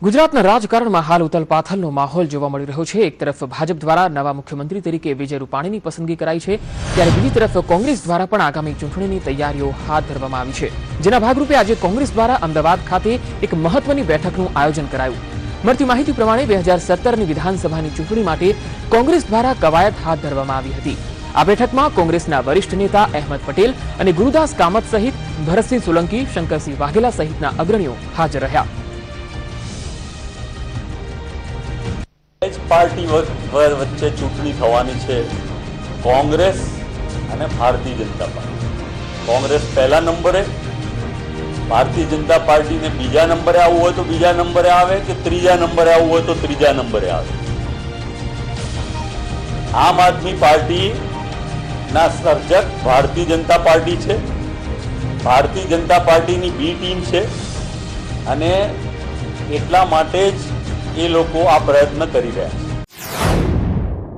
ગુજરાતના રાજકારણમાં હાલ ઉથલપાથલનો માહોલ જોવા મળી રહ્યો છે। એક તરફ ભાજપ દ્વારા નવા મુખ્યમંત્રી તરીકે વિજય રૂપાણીની પસંદગી કરાઈ છે, ત્યારે બીજી તરફ કોંગ્રેસ દ્વારા પણ આગામી ચૂંટણીની તૈયારીઓ હાથ ધરવામાં આવી છે, જેના ભાગરૂપે આજે કોંગ્રેસ દ્વારા અમદાવાદ ખાતે એક મહત્વની બેઠકનું આયોજન કરાયું। મળતી માહિતી પ્રમાણે 2017ની વિધાનસભાની ચૂંટણી માટે કોંગ્રેસ દ્વારા કવાયત હાથ ધરવામાં આવી હતી। આ બેઠકમાં કોંગ્રેસના વરિષ્ઠ નેતા અહેમદ પટેલ અને ગુરુદાસ કામત સહિત ભરતસિંહ સોલંકી, શંકરસિંહ વાઘેલા સહિતના અગ્રણીઓ હાજર રહ્યા। पार्टी वच्चे चूंटणी थवानी छे कांग्रेस अने भारतीय जनता पार्टी। कांग्रेस पहला नंबरे, भारतीय जनता पार्टी ने बीजा नंबरे आववुं होय तो बीजा नंबरे आवे के त्रीजा नंबरे आववुं होय तो त्रीजा नंबरे आवे। आम आदमी पार्टी ना सर्जक भारतीय जनता पार्टी छे। भारतीय जनता पार्टी नी बी टीम छे अने એટલા માટે જ એ લોકો આ પ્રયત્ન કરી રહ્યા છે।